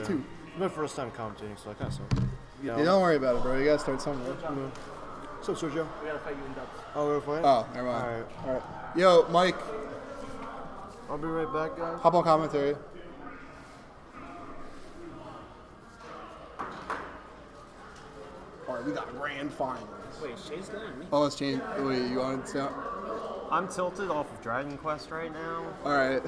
the two. It's my first time commentating, so I kind of suck. Yeah, don't worry about it, bro. You gotta start somewhere. What's up, Sergio? We gotta fight you in dubs. Oh, we're fighting? Oh, never mind. All right. Yo, Mike, I'll be right back, guys. hop on commentary. All right, we got grand finals. Wait, Shay's going on me? Oh, let's change. Wait, you want to sound? I'm tilted off of Dragon Quest right now, All right.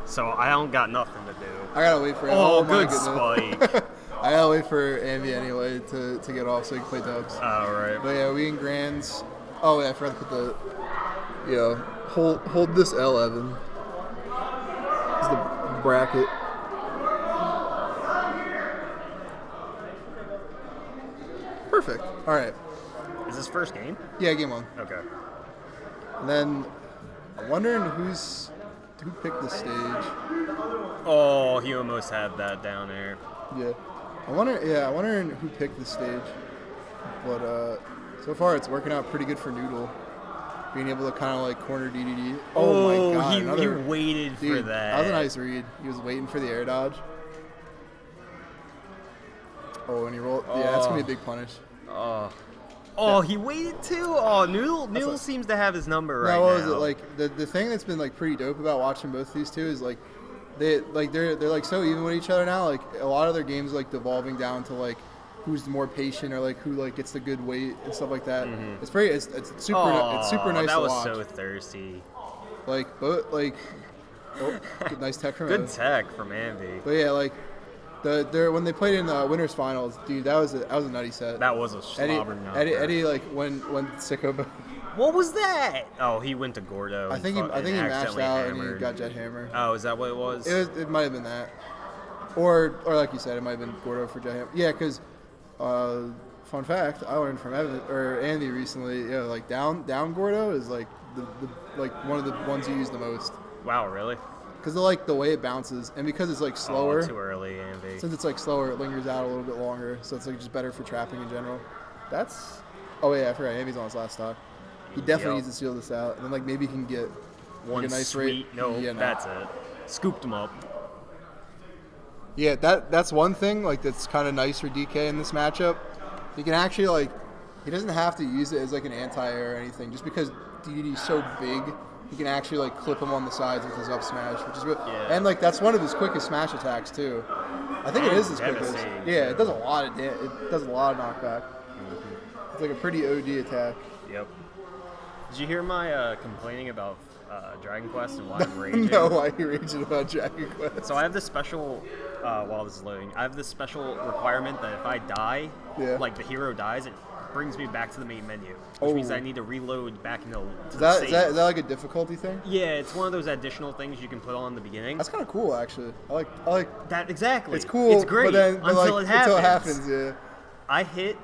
so I don't got nothing to do. I gotta wait for. Oh, my good goodness. spike. I gotta wait for AnVy anyway to get off so he can play dubs. All right. But yeah, we in grands. Oh yeah, I forgot to put the. Yeah, hold this L, Evan. This is the bracket. Perfect. All right. Is this first game? Yeah, game one. Okay. And then I'm wondering who picked the stage. Oh, he almost had that down there. Yeah. I'm wondering who picked the stage. But so far it's working out pretty good for Noodl. Being able to kind of like corner DDD. Oh my god. He waited for that. That was a nice read. He was waiting for the air dodge. Oh, and he rolled. Yeah, that's going to be a big punish. Oh, he waited too? Oh, Noodle seems to have his number right now. What was it? Like, the thing that's been like pretty dope about watching both these two is like, they're like so even with each other now. Like a lot of their games like devolving down to like who's more patient or like who like gets the good weight and stuff like that. Mm-hmm. It's super nice to watch. That was so thirsty. Like both like, nice tech from good tech from AnVy. But yeah, like when they played in the winners finals, dude, that was a nutty set. That was a slobber Eddie like when Sicko. What was that? Oh, he went to Gordo. I think he mashed out and he got jet hammer. Oh, is that what it was? It might have been that, or like you said, it might have been Gordo for jet hammer. Yeah, because fun fact, I learned from AnVy recently. Yeah, like down Gordo is like the like one of the ones you use the most. Wow, really? Because of like the way it bounces, and because it's like slower. Too early, AnVy. Since it's like slower, it lingers out a little bit longer, so it's like just better for trapping in general. Oh yeah, I forgot. AnVy's on his last stock. He definitely needs to seal this out, and then like maybe he can get one like, a nice sweet. rate. No, that's it. Scooped him up. Yeah, that's one thing like that's kind of nice for DK in this matchup. He can actually like he doesn't have to use it as like an anti-air or anything, just because DDD's so big. He can actually like clip him on the sides with his up smash, which is really, and like that's one of his quickest smash attacks too. I think it is his quickest. Yeah, it does a lot of knockback. Mm-hmm. It's like a pretty OD attack. Yep. Did you hear my complaining about Dragon Quest and why I'm raging? No, why are you raging about Dragon Quest? So I have this special, while this is loading, I have this special requirement that if I die, like the hero dies, it brings me back to the main menu, which means I need to reload back into the save. Is that like a difficulty thing? Yeah, it's one of those additional things you can put on in the beginning. That's kind of cool, actually. I like that exactly. It's cool. It's great until it happens. Yeah. I hit.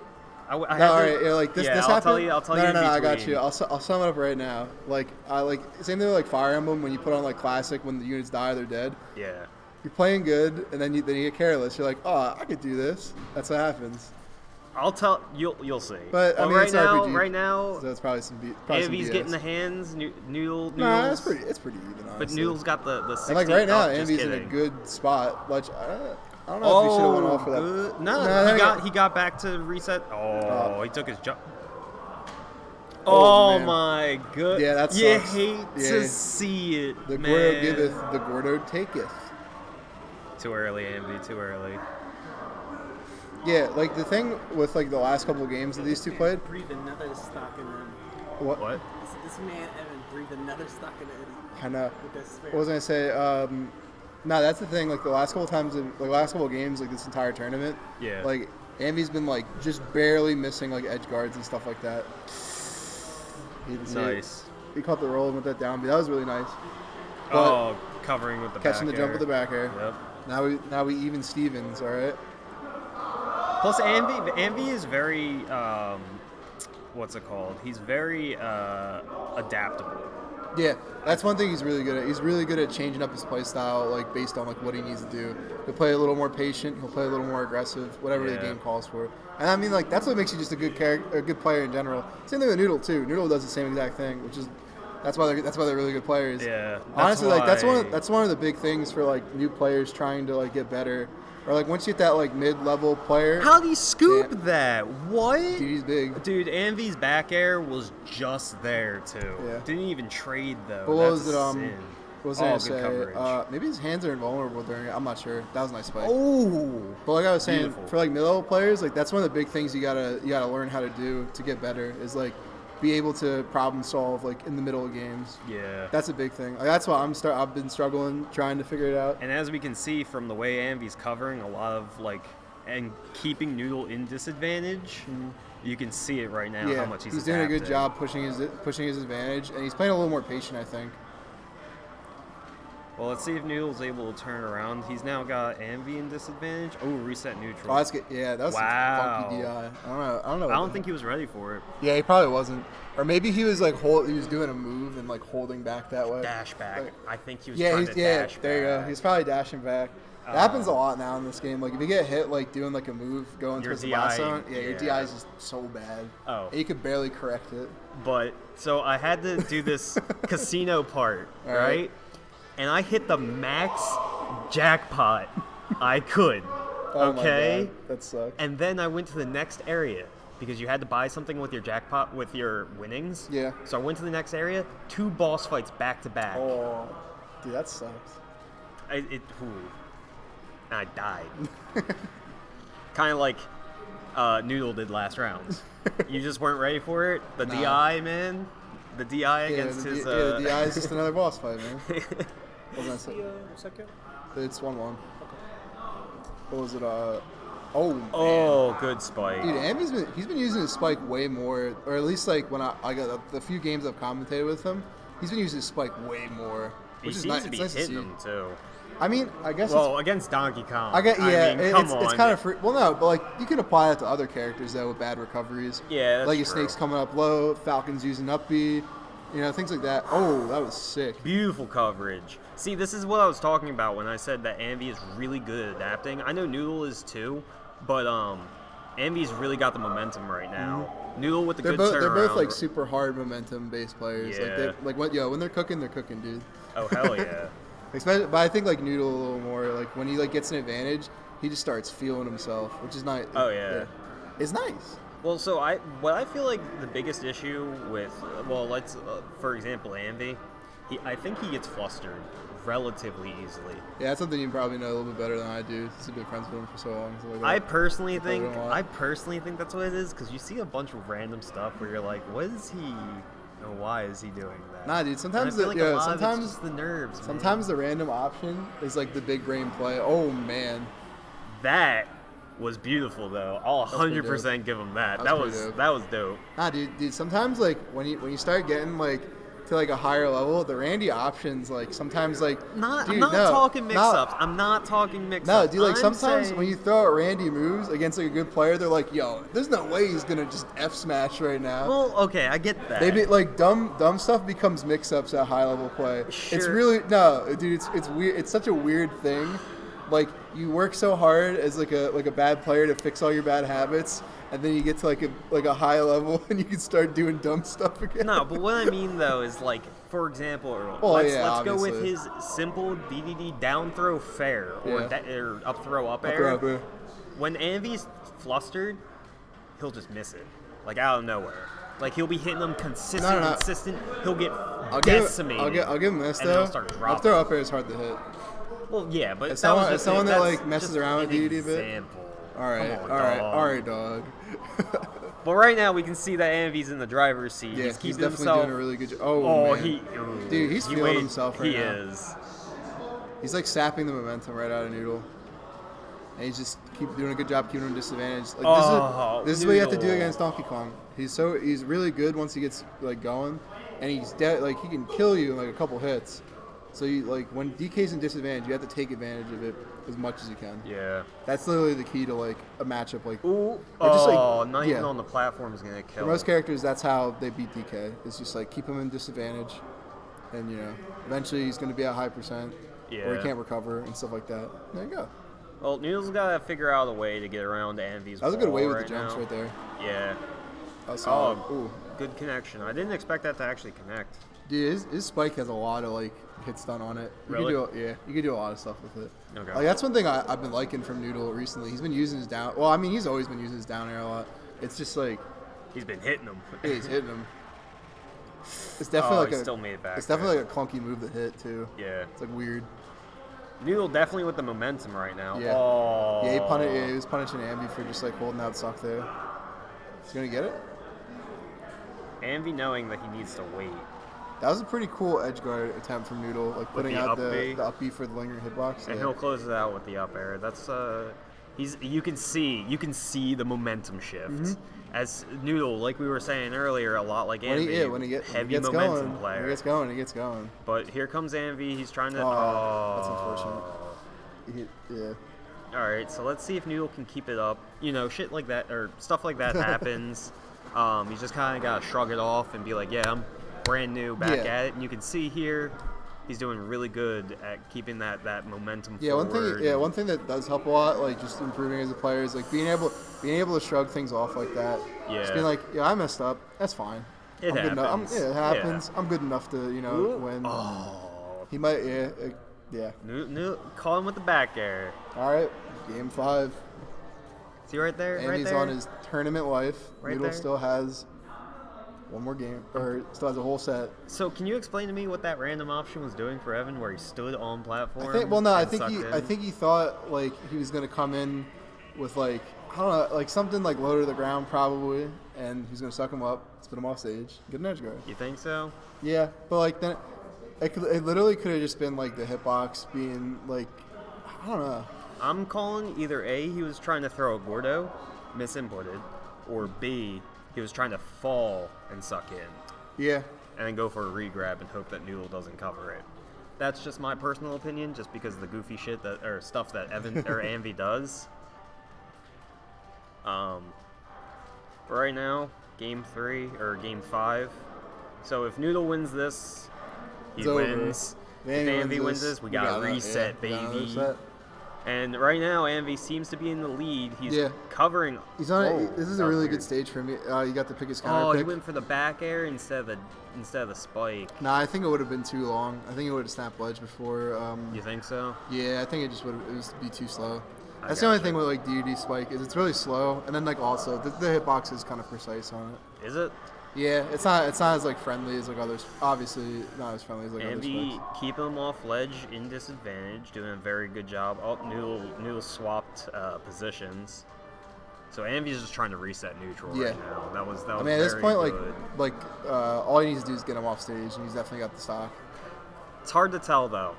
All right, yeah, like this happened. I'll tell you. No, I got you. I'll sum it up right now. Like same thing with like Fire Emblem when you put on like classic when the units die, they're dead. Yeah. You're playing good, and then you get careless. You're like, oh, I could do this. That's what happens. I'll tell you'll see. But I mean, right it's now, RPG, right now, so it's probably some AnVy's getting the hands. Noodle. No, it's pretty even. Honestly. But Noodle's got the 60. And like right now, AnVy's in a good spot. Like I don't know if he should have went off for that. No, he got back to reset. He took his jump. Oh my god. Yeah, that sucks. You hate to see it, The man. Gordo giveth, the Gordo taketh. Too early, AnVy. Too early. Yeah, like the thing with like the last couple of games that these two played. Breathe another stock in him. What? This man Evan breathed another stock in Eddie. I know. What was I gonna say? No, that's the thing. Like the last couple times, the last couple of games, like this entire tournament. Yeah. Like AnVy's been like just barely missing like edge guards and stuff like that. Nice. He caught the roll and went that down, but that was really nice. But covering with the catching back the jump with the back air. Yep. Now we even Stevens, all right. Plus, AnVy is very, what's it called? He's very adaptable. Yeah, that's one thing he's really good at. He's really good at changing up his play style, like based on like what he needs to do. He'll play a little more patient. He'll play a little more aggressive, whatever the game calls for. And I mean, like that's what makes you just a good player in general. Same thing with Noodle too. Noodle does the same exact thing, which is that's why they're really good players. Yeah. Honestly, like that's one of the big things for like new players trying to like get better Or like once you hit that like mid-level player. How'd he scoop Yeah. that? What? Dude, he's big. Dude, AnVy's back air was just there too. Yeah. Didn't even trade though. But what That's was it? a sin. What was I gonna good say? coverage. Maybe his hands are invulnerable during it. I'm not sure. That was a nice spike. Oh. But like I was saying, Beautiful. for like mid-level players, like that's one of the big things you gotta learn how to do to get better. Is like be able to problem solve like in the middle of games. Yeah. That's a big thing. Like, that's why I've been struggling trying to figure it out. And as we can see from the way AnVy's covering a lot of like and keeping Noodle in disadvantage, you can see it right now how much he's doing a good adapted. job pushing his advantage, and he's playing a little more patient, I think. Well, let's see if Noodle's able to turn around. He's now got AnVy in disadvantage. Oh, reset neutral. Oh, that's good. Yeah, that was Wow. some funky DI. I don't know. I don't think he was ready for it. Yeah, he probably wasn't. Or maybe he was like he was doing a move and like holding back that way. Dash back. Like, I think he was yeah, trying to dash there you back. go. He's probably dashing back. That happens a lot now in this game. Like if you get hit like doing like a move going Your towards the DI, boss zone, your yeah. DI is just so bad. Oh. And you could barely correct it. But so I had to do this casino part, All right? right. And I hit the max jackpot I could. Oh my Okay? God, that sucks. And then I went to the next area because you had to buy something with your jackpot with your winnings. Yeah. So I went to the next area, 2 boss fights back to back. Oh, dude, that sucks. And I died. Kind of like Noodle did last round. You just weren't ready for it. The Nah. DI, man. The DI against the, his. the DI is just another boss fight, man. What was I say? Second? It's 1-1. What was it? Oh, man. Oh, good spike. Dude, he's been using his spike way more, or at least like when I got the few games I've commentated with him, he's been using his spike way more, He which is seems nice. to It's be nice to hitting see. them too. I mean, I guess Well, against Donkey Kong. it's come on. it's kind of free. Well, no, but like you can apply that to other characters though with bad recoveries. Yeah, that's like your true. snakes coming up low, Falcons using up B, things like that. Oh, that was sick. Beautiful coverage. See, this is what I was talking about when I said that AnVy is really good at adapting. I know Noodle is too, but AnVy's really got the momentum right now. Noodle with the good turnaround. They're both like super hard momentum based players. Yeah. When they're cooking, dude. Oh, hell yeah. But I think like Noodle a little more. Like when he like gets an advantage, he just starts feeling himself, which is nice. Oh, yeah. It's nice. Well, so what I feel like the biggest issue with, let's for example, AnVy, I think he gets flustered relatively easily. Yeah, that's something you probably know a little bit better than I do. Since I've been friends with him for so long. So like I that. personally Probably think don't lie. that's what it is because you see a bunch of random stuff where you're like, what is he? And why is he doing that? Nah, dude. And Sometimes I feel like a lot of it's sometimes just the nerves. man. sometimes the random option is like the big brain play. Oh man. That was beautiful though. I'll pretty 100% give him that. That's That pretty was dope. that was dope. Nah, dude. Sometimes like when you start getting like to like a higher level, the Randy options like sometimes like. I'm not no, talking mix-ups. no. I'm not talking mix-ups. No, dude, like I'm sometimes saying- when you throw out Randy moves against like a good player, they're like, yo, there's no way he's gonna just F smash right now. Well, okay, I get that. Maybe like dumb stuff becomes mix ups at high level play. It's Sure. really no, dude, it's weird. It's such a weird thing. Like you work so hard as like a bad player to fix all your bad habits, and then you get to like a high level and you can start doing dumb stuff again. No, but what I mean though is like, for example, Earl, Well, let's yeah, go with obviously. his simple DDD down throw fair or, Yeah. or up throw up air. Throw up air. When AnVy's flustered, he'll just miss it, like out of nowhere. Like he'll be hitting them consistent. He'll get decimated. I'll give him this and then though. he'll start dropping. Up throw up air is hard to hit. Well, yeah, but As that was someone- just as someone that, that's like, messes just around with an DDD a bit. example. All right, Come on, all right, dog. dog. But right now we can see that AnVy's in the driver's seat. Yeah, he's he's keeping definitely himself. doing a really good job. Oh, Man. Dude, he's feeling wait- himself right he now. is. He's like sapping the momentum right out of Noodle. And he's just keep doing a good job keeping him disadvantaged. Like this is what you have to do Noodle. against Donkey Kong. He's really good once he gets like going, and he can kill you in like a couple hits. So you like when DK's in disadvantage, you have to take advantage of it as much as you can. Yeah. That's literally the key to like a matchup like. Ooh. Or just, like, not even yeah. on the platform is gonna For kill. most characters, that's how they beat DK. It's just like keep him in disadvantage, and eventually he's going to be at high percent, or Yeah. he can't recover and stuff like that. There you go. Well, Noodle's gotta figure out a way to get around AnVy's. That was a good wall way with right the jumps now. right there. Yeah. That was solid. Oh, Ooh. good connection. I didn't expect that to actually connect. Dude, his spike has a lot of like hit stun on it. You Really? you could do a lot of stuff with it. Okay. Like that's one thing I've been liking from Noodle recently. He's been using his down. Well, I mean, he's always been using his down air a lot. It's just like He's been hitting them. he's hitting him. It's definitely he still made it back. It's definitely like a clunky move to hit too. Yeah. It's like weird. Noodle definitely with the momentum right now. Yeah. Oh. Yeah, he was punishing AnVy for just like holding out suck there. He's gonna get it. AnVy knowing that he needs to wait. That was a pretty cool edge guard attempt from Noodle, like putting the out up the B. up B for the lingering hitbox. And he'll close it out with the up air. That's you can see the momentum shift. Mm-hmm. As Noodle, like we were saying earlier, a lot like AnVy, when he gets momentum going, player. When he gets going. But here comes AnVy. He's trying to. That's unfortunate. Yeah. All right, so let's see if Noodle can keep it up. You know, shit like that or stuff like that happens. You just kind of gotta shrug it off and be like, yeah, I'm brand new, back at it. And you can see here, he's doing really good at keeping that momentum forward. One thing that does help a lot, like just improving as a player, is like being able to shrug things off like that. Yeah. Just being like, yeah, I messed up. That's fine. It happens. It happens. Yeah. I'm good enough to win. Oh. He might. Yeah. Call him with the back air. All right. Game 5. See right there? And right he's there? on his tournament life. Right Noodle there. still has one more game, or still has a whole set. So can you explain to me what that random option was doing for Evan, where he stood on platform? I think he thought like he was gonna come in with like I don't know, like something like low to the ground probably, and he's gonna suck him up, spit him off stage, get an edge guard. You think so? Yeah, but like then it literally could have just been like the hitbox being like I don't know. I'm calling either A, he was trying to throw a Gordo, misinputted, or B, he was trying to fall and suck in. Yeah. And then go for a re-grab and hope that Noodle doesn't cover it. That's just my personal opinion, just because of the goofy shit or stuff that Evan or AnVy does. But right now, game 3 or game 5. So if Noodle wins this, he wins. If AnVy wins this, we got a reset, baby. And right now, AnVy seems to be in the lead. He's covering. He's on. This is a really good stage for him. You got to pick his counter. Oh, pick. he went for the back air instead of the spike. Nah, I think it would have been too long. I think it would have snapped ledge before. You think so? Yeah, I think it just would be too slow. That's the only thing with like DUD spike is it's really slow, and then like also the hitbox is kind of precise on it. Is it? Yeah, it's not as like friendly as like others. Obviously, not as friendly as like other AnVy spikes. keep him off ledge in disadvantage, doing a very good job. Oh, Noodle swapped positions. So AnVy's just trying to reset neutral right now. That was I mean, at this point, good. all he needs to do is get him off stage, and he's definitely got the stock. It's hard to tell though.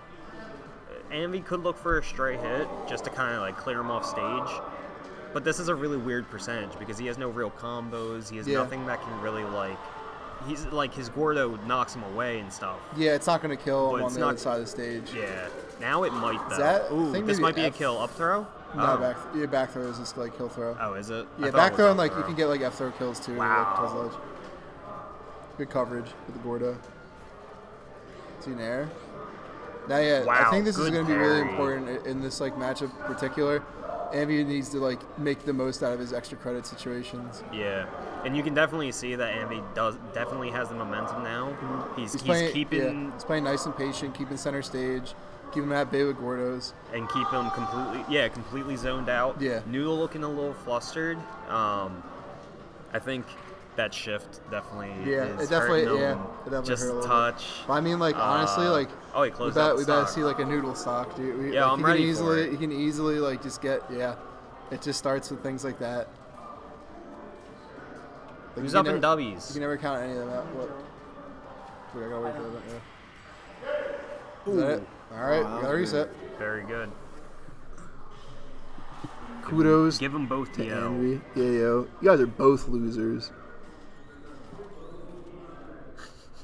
AnVy could look for a stray hit just to kind of like clear him off stage. But this is a really weird percentage because he has no real combos. He has nothing that can really he's like his Gordo knocks him away and stuff. Yeah, it's not going to kill him on the other side of the stage. Yeah. Now it might though. This might be a kill. Up throw? No, back throw is just like kill throw. Oh, is it? Yeah, back throw and like you can get like F throw kills too. Wow. Like, kills ledge. Good coverage with the Gordo. See an air. Now, I think this is going to be really important in this like matchup in particular. AnVy needs to like make the most out of his extra credit situations. Yeah, and you can definitely see that AnVy definitely has the momentum now. Mm-hmm. He's keeping. He's playing nice and patient, keeping center stage, keeping him at bay with Gordos, and keep him completely zoned out. Yeah, Noodle looking a little flustered. I think that shift definitely. Yeah, is it definitely hurting him. It definitely just hurt a little touch. But I mean, like honestly, like he closed out. We better see like a Noodle stock, dude. I'm ready for it. You can easily like just get It just starts with things like that. Like, who's up in W's? You can never count any of them out. What? I gotta wait for that. Is that it? All right, we got a reset. Very good. Kudos. Give them both to AnVy. Yeah, yo. You guys are both losers.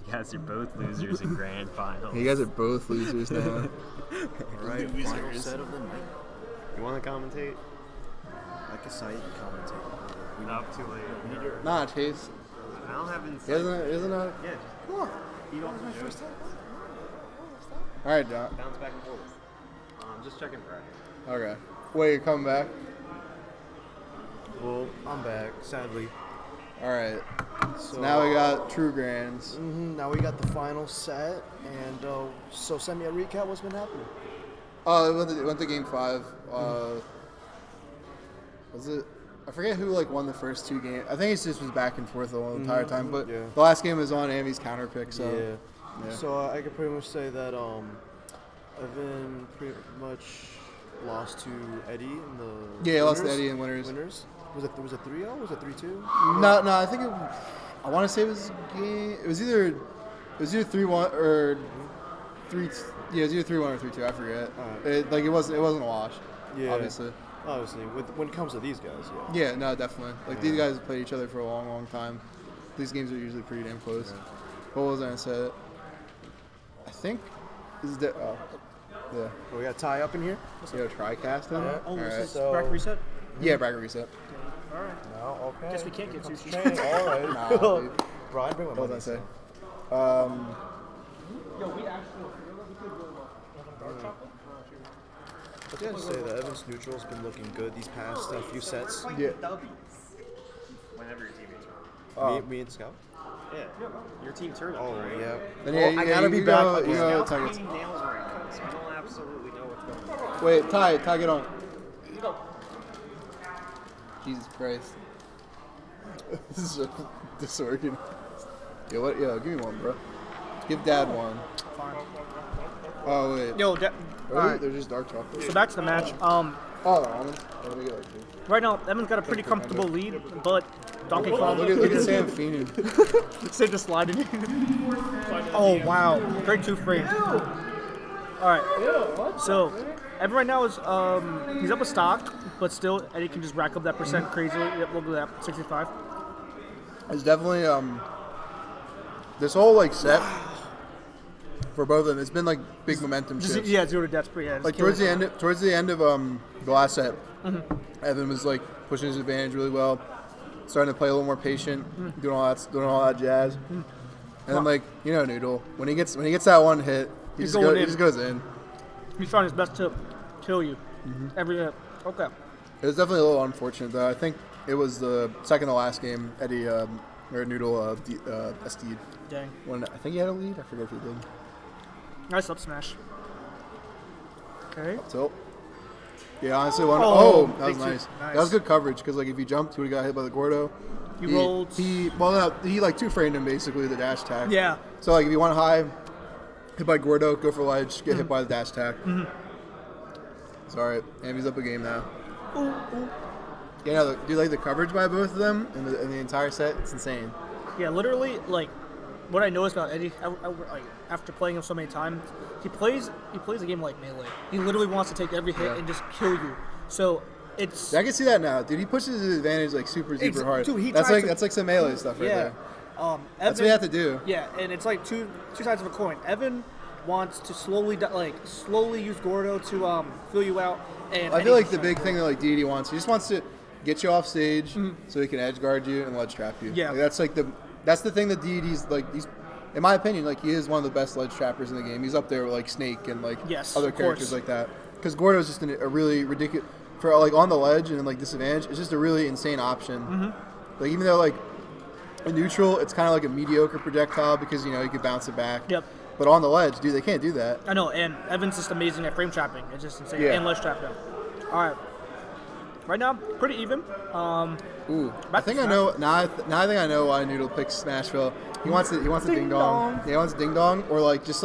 You guys are both losers in grand finals. You guys are both losers now. All right, final set of the night. You want to commentate? Like a site commentate. Not too late. Nah, Chase. I don't have insight. Isn't it? Yeah. Come on. Eat off my first time. All right, John. Bounce back and forth. Just checking for Okay. Wait, you're coming back? Well, I'm back, sadly. All right. So now we got True Grands. Now we got the final set, and so send me a recap. What's been happening? It went to game 5. Was it? I forget who won the first 2 games. I think it just was back and forth the whole entire time. But the last game was on AnVy's counter pick. So yeah. So I could pretty much say that Evan pretty much lost to Eddie in the he lost to Eddie in winners. Was it 3-0? Was it 3-2? No, I think I want to say it was game. It was either 3-1 or 3. Yeah, it was either 3-1 or 3-2. I forget. It wasn't a wash. Yeah, obviously, when it comes to these guys, yeah, no, definitely. These guys have played each other for a long, long time. These games are usually pretty damn close. Yeah. What was I gonna say? I think this is yeah. Oh, we got a tie up in here. You got a tri-cast in? Yeah. Oh, this is So- bracket reset? Yeah, bracket reset. All right. No, okay. Guess we can't get sushi. All right. Nah, dude. Brian, bring my What money. was I say? Yo, we actually dark chocolate? I gotta say that Evan's neutral's been looking good these past few sets. Yeah. Whenever your teammates are. Me and Scout. Yeah. Your team turned. Oh yeah. Then I gotta be back. You know, Scout's painting nails right now, so you don't absolutely know what's going on. wait, Ty, get on. Jesus Christ. This is so disorganized. Yo, give me one, bro. Give Dad one. Fine. Oh, wait. Yo, Alright. They're just dark chocolate. so back to the match. Oh, almonds. Let me get two. Right now, Evan's got a pretty comfortable lead, but Donkey Kong Look at Sam Feenan. Say just sliding. Oh wow, great 2 frames. All right, so Evan right now is he's up a stock, but still Eddie can just rack up that percent crazily. Yep, look at that, 65. It's definitely this whole set for both of them. It's been big momentum shifts. Yeah, 0 to deaths. Yeah, Towards the end of the last set, Evan was pushing his advantage really well, starting to play a little more patient, doing all that jazz. And then Noodl, when he gets that one hit, he just goes in. He's trying his best to kill you every hit. Okay. It was definitely a little unfortunate though. I think it was the second to last game Eddie or Noodl SD'd. Dang. When I think he had a lead. I forget if he did. Nice up smash. Okay. Tilt. Yeah, honestly, that was nice. That was good coverage because if he jumped, he would have got hit by the Gordo. He rolled. He 2-framed him basically with the dash attack. Yeah. So if you want high, hit by Gordo, go for ledge, get hit by the dash attack. It's alright. AnVy's up a game now. Yeah, do you like the coverage by both of them in the entire set? It's insane. Yeah, literally, what I noticed about Eddie, after playing him so many times, he plays a game like Melee. He literally wants to take every hit and just kill you. So it's. I can see that now, dude. He pushes his advantage super hard. Dude, that's some Melee stuff right there. Evan, That's what you have to do. Yeah, and it's two sides of a coin. Evan wants to slowly use Gordo to fill you out. And I feel the big thing that DD wants, he just wants to get you off stage so he can edge guard you and ledge trap you. Yeah, that's the thing that DD's he's, in my opinion, he is one of the best ledge trappers in the game. He's up there with Snake and other characters like that. Because Gordo's just a really ridiculous for on the ledge and disadvantage. It's just a really insane option. Even though in neutral, it's kind of like a mediocre projectile because you can bounce it back. Yep. But on the ledge, dude, they can't do that. I know, and Evan's just amazing at frame trapping. It's just insane. Yeah. And ledge trapping. All right. Right now, pretty even. I think I know now. I think I know why Noodle picks Smashville. He wants a ding dong. Yeah, he wants a ding dong or just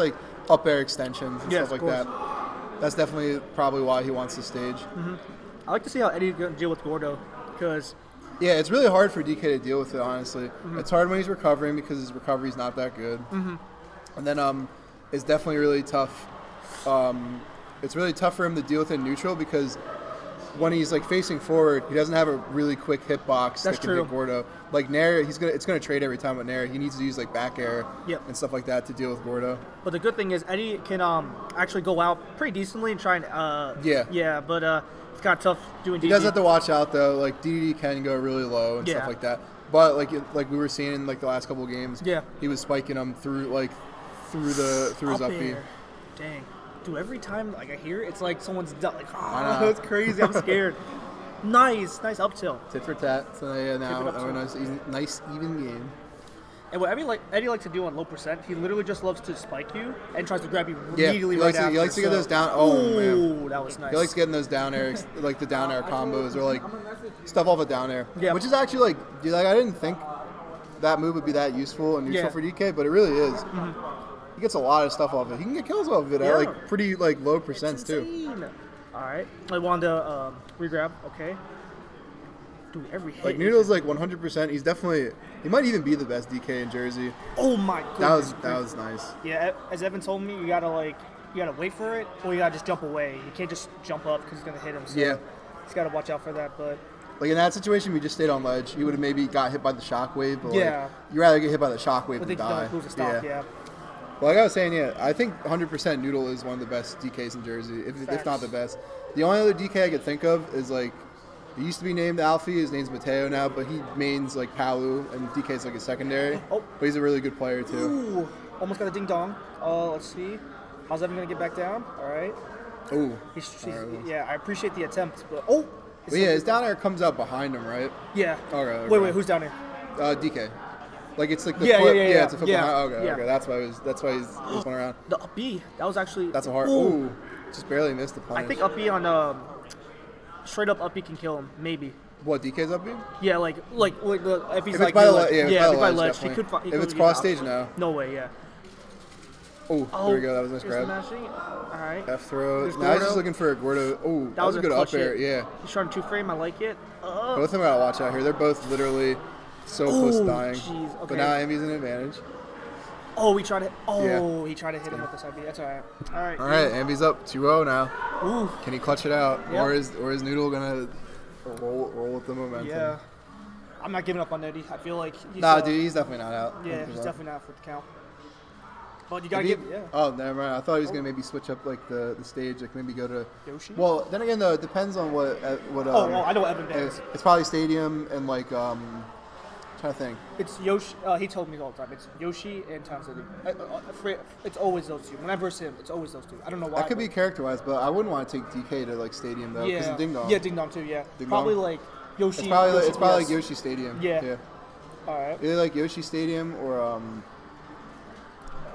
up air extensions and stuff like that. That's definitely probably why he wants the stage. I like to see how Eddie's going to deal with Gordo because. Yeah, it's really hard for DK to deal with it. Honestly, it's hard when he's recovering because his recovery's not that good. And then it's definitely really tough. It's really tough for him to deal with in neutral because when he's facing forward, he doesn't have a really quick hitbox that can hit Gordo. Nair, it's gonna trade every time with Nair. He needs to use back air and stuff like that to deal with Gordo. But the good thing is Eddie can actually go out pretty decently and try and but it's kind of tough doing DD. He does have to watch out though. DD can go really low and stuff like that. But like we were seeing in the last couple of games, he was spiking them through his up B. Dang. Dude, every time I hear it, it's someone's done. That's crazy. I'm scared. Nice up tilt. Tit for tat. So yeah, now Tip it up a to- nice even game. And what Eddie likes to do on low percent, he literally just loves to spike you and tries to grab you Yeah, immediately he right likes to, after. he likes to get so- those down. Oh man, Ooh, that was nice. he likes getting those down air, like the down air combos or like stuff off of down air. Yeah. Which is actually like I didn't think that move would be that useful and useful Yeah. for DK, but it really is. He gets a lot of stuff off of it. He can get kills off of it Yeah. at like pretty like low percents too. Insane. All right, I wanted to regrab. Okay. Dude, every hit. Like is- Noodle's like 100%. He's definitely. He might even be the best DK in Jersey. Oh my goodness. That was nice. Yeah, as Evan told me, you gotta wait for it, or you gotta just jump away. You can't just jump up because it's gonna hit him. So Yeah. Just gotta watch out for that. But Like in that situation, we just stayed on ledge. He would have maybe got hit by the shockwave, but Yeah. like, you'd rather get hit by the shockwave but than they die. don't lose a stock. Yeah. Well, like I was saying, yeah, I think 100% Noodle is one of the best DKs in Jersey, if not the best. The only other DK I could think of is like, he used to be named AnVy, his name's Mateo now, but he mains like Palu, and DK's like a secondary. Oh. But he's a really good player too. Ooh, almost got a ding dong. Let's see. How's Evan gonna get back down? All right. Ooh. Yeah, I appreciate the attempt, but it's But yeah, so his good. down air comes out behind him, right? Yeah. Okay. Wait, who's down here? DK. Like it's like the Yeah, foot. yeah, yeah, it's a foot yeah. behind. Okay, Yeah. okay. That's why he's going around. The up B. That was actually. That's a hard. Ooh. Just barely missed the punish. I think up B on straight up B can kill him. Maybe. What, DK's up here? Yeah, like if he's If like it's by the like, ledge, if yeah, it's by ledge, ledge, he definitely. could. He If could it's get cross out. stage, no. No way. Yeah. Oh, there we go. That was a nice here's the grab. mashing. All right. F throw. There's Now he's just Gordo. looking for a Gordo. Oh, that was a good clutch up air. hit. Yeah. He's trying to 2-frame. I like it. Both of them gotta watch out here. They're both literally so close to dying. jeez, okay. But now AnVy's an advantage. Oh, he tried to. Yeah. He tried to hit him with the side B. That's all right. All right. All right, AnVy's up 2-0 now. Ooh. Can he clutch it out, Yep. or is Noodle gonna roll with the momentum? Yeah. I'm not giving up on Eddie. I feel like he's. Nah, dude, he's definitely not out. Yeah, he's 100%. definitely not for the count. But you gotta Maybe- give. Yeah. Oh, never mind. I thought he was gonna maybe switch up like the stage, like maybe go to. Yoshi? Well, then again, though, it depends on what. I know what Evan does. It's probably stadium and like trying to think. It's Yoshi. He told me all the time. It's Yoshi and Town City. It's always those two. When I verse him, it's always those two. I don't know why. That could be character-wise, but I wouldn't want to take DK to like stadium though, because Yeah. of Ding Dong. Yeah, Ding Dong too. Yeah. Ding Probably Dong. like Yoshi. It's probably Yoshi like PS. Yoshi Stadium. Yeah. Yeah. All right. Either like Yoshi Stadium or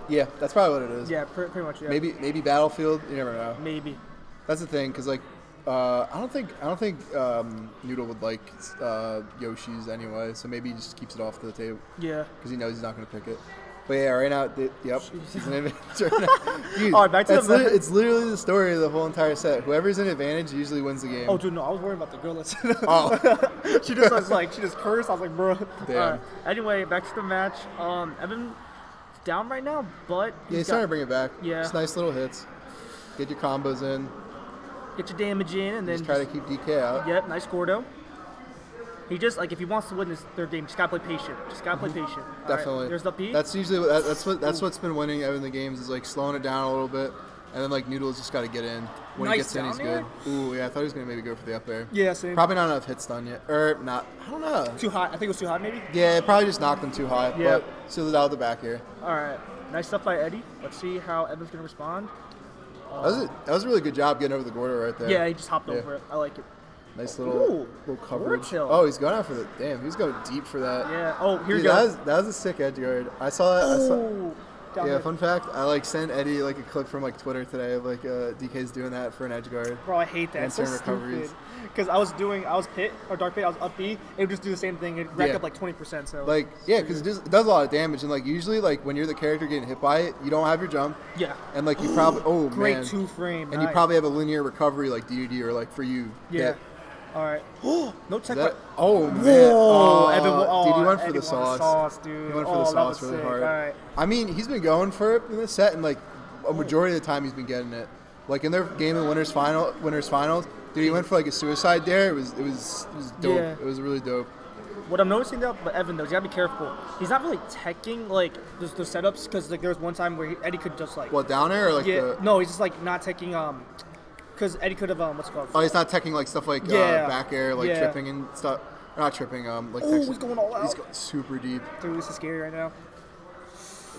Yeah, that's probably what it is. Yeah, pretty much. Yeah. Maybe Battlefield. You never know. Maybe. That's the thing, because like I don't think Noodle would like Yoshi's anyway, so maybe he just keeps it off the table Yeah. because he knows he's not going to pick it. But yeah, right now, yep, he's an advantage right now. Dude, All right, back to the match. it's literally the story of the whole entire set. Whoever's in advantage usually wins the game. Oh, dude, no, I was worried about the girl that's. Oh. she just was like, she just cursed. I was like, bro. Damn. All right. Anyway, back to the match. Evan's down right now, but Yeah, he's trying to bring it back. Yeah. Just nice little hits. Get your combos in. get your damage in, and then Just try to keep DK out. Yep, nice Gordo. He just if he wants to win this third game, just gotta play patient. Just gotta play patient. All right, Definitely. there's the P. That's usually that's what's been winning Evan the games is like slowing it down a little bit, and then like Noodle's just got to get in. When he Nice gets in, he's down good. air. Ooh, yeah, I thought he was gonna maybe go for the up air. yeah, same. Probably not enough hits done yet, or not. I don't know. Too high. I think it was too high, maybe. Yeah, it probably just knocked him too high. Yeah. But still it out the back here. All right, nice stuff by Eddie. Let's see how Evan's gonna respond. That was a really good job getting over the Gordo right there. Yeah, he just hopped Yeah. over it. I like it. Nice Ooh, little coverage. chill. Oh, he's going out for the damn. He was going deep for that. Yeah. Oh, here we Dude, go. that was a sick edge guard. I saw that. Oh, down Yeah, there. fun fact. I like sent Eddie like a clip from like Twitter today of like DK's doing that for an edge guard. Bro, I hate that. It's so Answering recoveries. stupid. Because I was pit or dark pit. I was up B. It would just do the same thing. It racked Yeah. up like 20%. So Like yeah, because it does a lot of damage, and like usually like when you're the character getting hit by it, you don't have your jump, yeah. and like you probably Great man, 2-frame. and you probably have a linear recovery like DUD or like for you. Yeah. All right. No tech. That, oh man. Whoa, Oh, Evan, dude, he went for Eddie the wanted sauce. dude. He went for the that sauce was really sick. hard. All right. I mean, he's been going for it in this set, and like a majority of the time he's been getting it. Like in their game in winners finals, dude, he went for like a suicide dare. It was dope. Yeah. It was really dope. What I'm noticing though, but Evan though, you gotta be careful. He's not really teching like the setups because like there was one time where Eddie could just like. What down air or like Yeah. the? No, he's just like not teching because Eddie could have what's it called? Oh, he's not teching like stuff like Yeah. back air, like Yeah. tripping and stuff. Or not tripping, like. Ooh, he's going all out. He's going super deep. Dude, this is scary right now.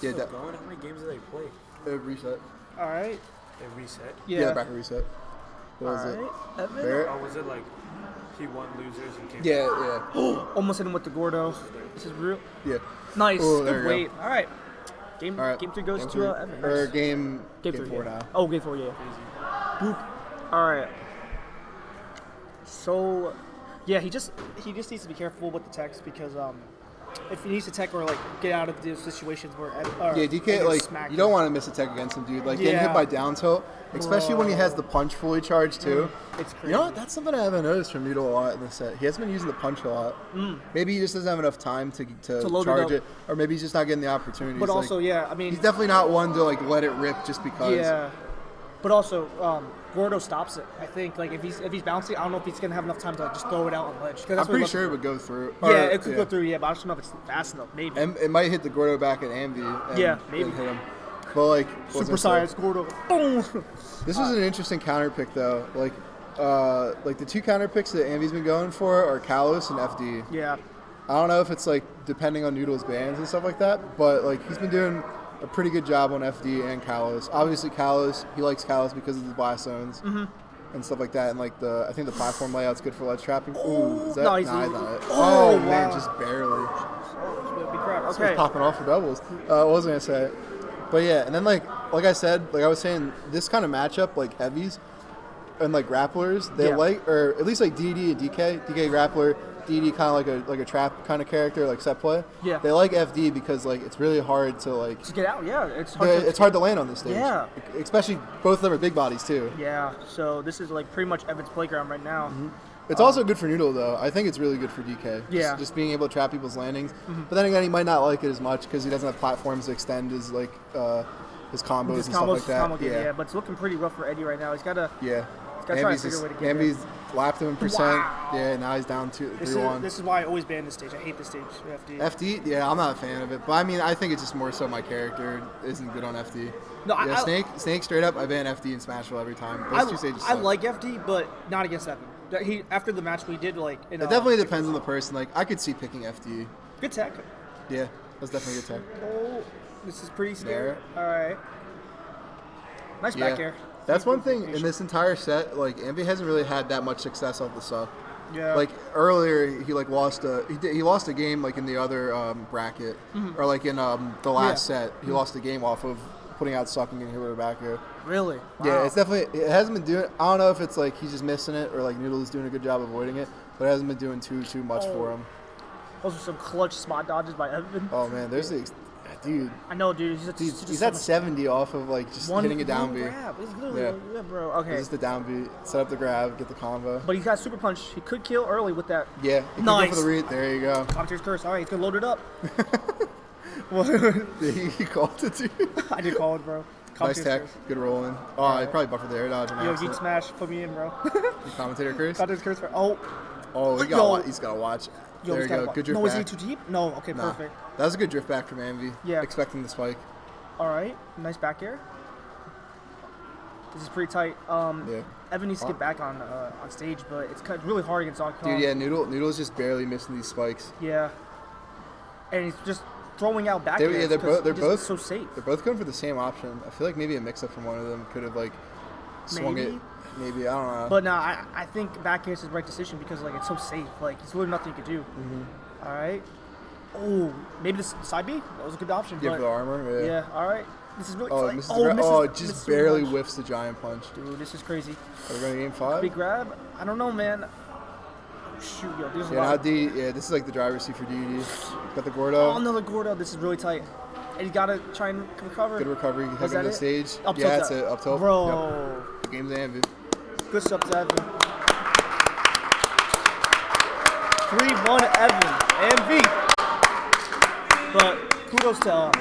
Yeah, that How many games do they play? reset. All right. They reset? Yeah, the back reset. What All was right. it? Evan. Barrett? Or was it like He won losers and came. Yeah. Almost hit him with the Gordo. This is real. Yeah. Nice. Oh, there Good you weight. All right. Game 3 goes Game to three. Evan. Or Nice. game 3 4 yeah. now. Oh, game 4, yeah. Boop. All right. So, yeah, he just needs to be careful with the techs because if he needs to tech or like get out of these situations where Yeah, DK, like, you don't want to miss a tech against him, dude. Like, getting hit by down tilt, especially when he has the punch fully charged, too. It's crazy. You know what? That's something I haven't noticed from Noodle a lot in this set. He hasn't been using the punch a lot. Maybe he just doesn't have enough time to load charge it it, or maybe he's just not getting the opportunities. But also, like, yeah, I mean, he's definitely not one to, like, let it rip just because. yeah. But also, Gordo stops it. I think like if he's bouncing, I don't know if he's gonna have enough time to like, just throw it out on ledge. 'Cause that's I'm what pretty sure it would go through. Yeah, it could go through. Yeah, but I just don't know if it's fast enough. Maybe. And it might hit the Gordo back at AnVy. Yeah, maybe. And hit him. But like Super Saiyan's Gordo. Boom. This was an interesting counter pick though. Like the two counter picks that AnVy's been going for are Kalos and FD. Yeah. I don't know if it's like depending on Noodle's bans and stuff like that, but like he's been doing a pretty good job on FD and Kalos. Obviously Kalos, he likes Kalos because of the blast zones and stuff like that, and like I think the platform layout's good for ledge trapping. Ooh, is that? No, he's not it. Oh, man, wow. just barely. Big crap. It's Okay. popping off for doubles. What was I gonna say? But yeah, and then like I said, like I was saying, this kind of matchup, like heavies and like grapplers, they like, or at least like DD and DK grappler, DD kind of like a trap kind of character, like set play. Yeah. They like FD because like it's really hard to like. To get out, yeah, it's hard. It's hard to land on this stage. Yeah. Especially both of them are big bodies too. Yeah. So this is like pretty much Evan's playground right now. It's also good for Noodle though. I think it's really good for DK. Yeah. Just being able to trap people's landings. But then again, he might not like it as much because he doesn't have platforms to extend his like his combos and stuff like that. Combo game, yeah, but it's looking pretty rough for Eddie right now. He's got to. Yeah. He's got to try to figure a way to get in. AnVy's lapped him in percent. Wow. Yeah, now he's down 3-1. This is why I always ban this stage. I hate this stage. FD. FD, yeah, I'm not a fan of it. But I mean, I think it's just more so my character isn't good on FD. No, yeah, Snake straight up, I ban FD and Smashville every time. Those two stages I suck. like FD, but not against Evan. He after the match we did like. It definitely depends on the person. Like I could see picking FD. Good tech. Yeah, that's definitely good tech. Oh, this is pretty scary. All right. Nice back air. That's one thing in this entire set. Like AnVy hasn't really had that much success off the suck. Yeah. Like earlier, he like lost he lost a game like in the other bracket, or like in the last set, he lost a game off of putting out suck and getting hit with a back air. Really? Yeah, Wow. it's definitely, it hasn't been doing. I don't know if it's like he's just missing it or like Noodle is doing a good job avoiding it, but it hasn't been doing too much for him. Those are some clutch spot dodges by Evan. Oh man, there's the dude. I know, dude. He's at 70 off of like just hitting a down B. Grab. It's literally, yeah, bro. Okay. This is the down B. Set up the grab, get the combo. But he's got super punch. He could kill early with that. Yeah, he Nice. could go for the read. There you go. Commentator's curse. All right, he's gonna load it up. He called it, dude. I did call it, bro. Nice tech, good rolling. Oh, I probably buffered the air dodge. Yo, Geek Smash, put me in, bro. Commentator curse. Commentator's curse. He's got to watch. Yo, There you go. Good drift no, back. is he too deep? No. Okay, Nah. perfect. That was a good drift back from AnVy. Yeah. Expecting the spike. All right, nice back air. This is pretty tight. Yeah. Evan needs to get back on stage, but it's really hard against Oncom. Dude, yeah, Noodle's just barely missing these spikes. Yeah. And he's just throwing out back They're airs both because he's just so safe. They're both going for the same option. I feel like maybe a mix-up from one of them could have like swung Maybe. it. Maybe, I don't know. But no, I think back air is the right decision because like it's so safe. Like it's really nothing you can do. Mm-hmm. All right. Oh, maybe the side B. That was a good option. Yeah, but for the armor. Yeah. yeah. All right. This is really tight. Misses the grab. It misses just the barely punch. whiffs the giant punch. Dude, this is crazy. Are we going to game 5? Big grab. I don't know, man. Shoot, yo, there's a Yeah, lot. this is like the driver's seat for DD. Got the Gordo. Oh, another Gordo. This is really tight. And he's got to try and recover. Good recovery. Was Hugging that the it? stage. Up Yeah, tilt that's it. Up tilt. Bro. Yep. Game's AnVy. Good stuff to Evan. 3-1 Evan. AnVy. But kudos to